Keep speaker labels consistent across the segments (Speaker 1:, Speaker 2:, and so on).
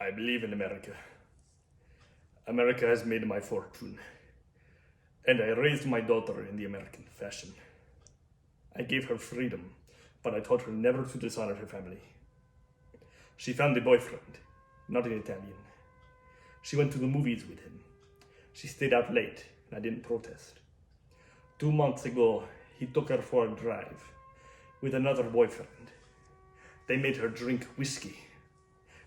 Speaker 1: I believe in America. America has made my fortune, and I raised my daughter in the American fashion. I gave her freedom, but I taught her never to dishonor her family. She found a boyfriend, not an Italian. She went to the movies with him. She stayed out late, and I didn't protest. 2 months ago, he took her for a drive with another boyfriend. They made her drink whiskey,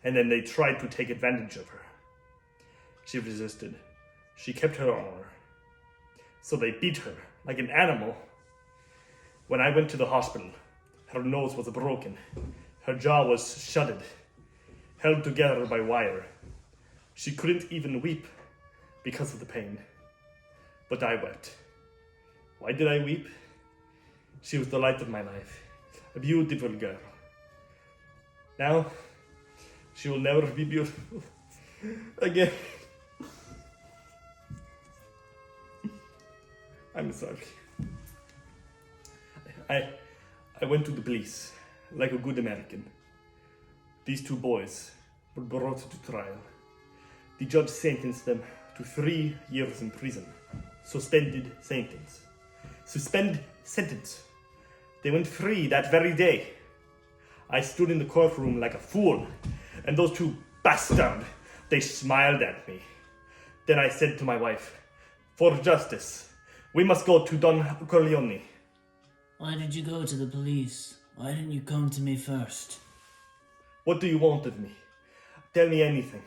Speaker 1: and then they tried to take advantage of her. She resisted. She kept her honor. So they beat her like an animal. When I went to the hospital, her nose was broken. Her jaw was shutted, held together by wire. She couldn't even weep because of the pain. But I wept. Why did I weep? She was the light of my life, a beautiful girl. Now, she will never be beautiful again. I'm sorry. I went to the police, like a good American. These 2 boys were brought to trial. The judge sentenced them to 3 years in prison. Suspended sentence. Suspend sentence. They went free that very day. I stood in the courtroom like a fool, and those 2 bastards, they smiled at me. Then I said to my wife, for justice, we must go to Don Corleone.
Speaker 2: Why did you go to the police? Why didn't you come to me first?
Speaker 1: What do you want of me? Tell me anything,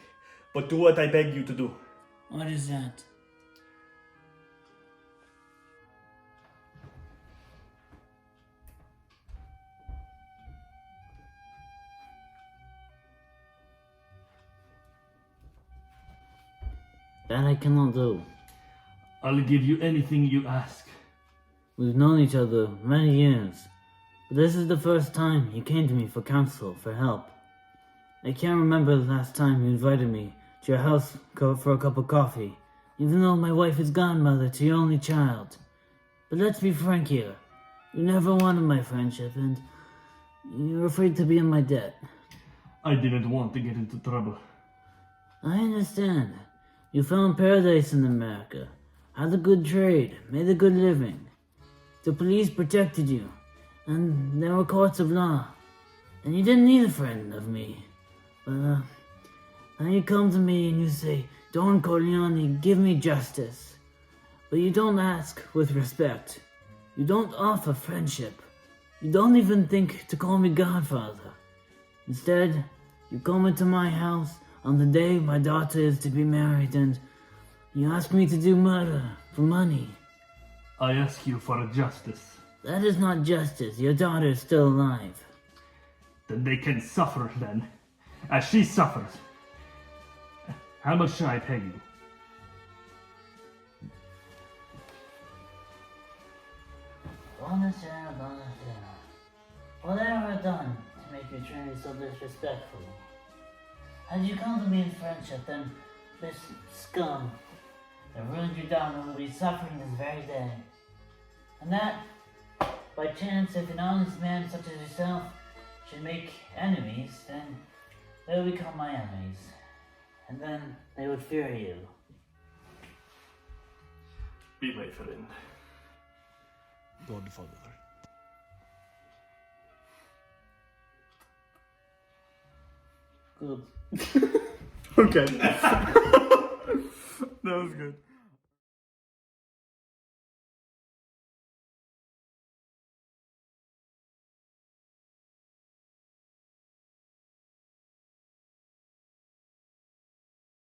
Speaker 1: but do what I beg you to do.
Speaker 2: What is that? That I cannot do.
Speaker 1: I'll give you anything you ask.
Speaker 2: We've known each other many years, but this is the first time you came to me for counsel, for help. I can't remember the last time you invited me to your house for a cup of coffee, even though my wife is godmother to your only child. But let's be frank here. You never wanted my friendship, and you're afraid to be in my debt.
Speaker 1: I didn't want to get into trouble.
Speaker 2: I understand. You found paradise in America, had a good trade, made a good living. The police protected you, and there were courts of law, and you didn't need a friend of me. But now you come to me and you say, Don Corleone, give me justice. But you don't ask with respect. You don't offer friendship. You don't even think to call me Godfather. Instead, you come into my house on the day my daughter is to be married, and you ask me to do murder for money.
Speaker 1: I ask you for justice.
Speaker 2: That is not justice. Your daughter is still alive.
Speaker 1: Then they can suffer then, as she suffers. How much shall I pay you?
Speaker 2: Buonasera, buonasera. What have I done to make you treat me so disrespectfully? Had you come to me in friendship, then this scum that ruined your daughter will be suffering this very day. And that, by chance, if an honest man such as yourself should make enemies, then they will become my enemies. And then they would fear you.
Speaker 1: Be my friend. Godfather.
Speaker 2: Good.
Speaker 1: Okay. That was good.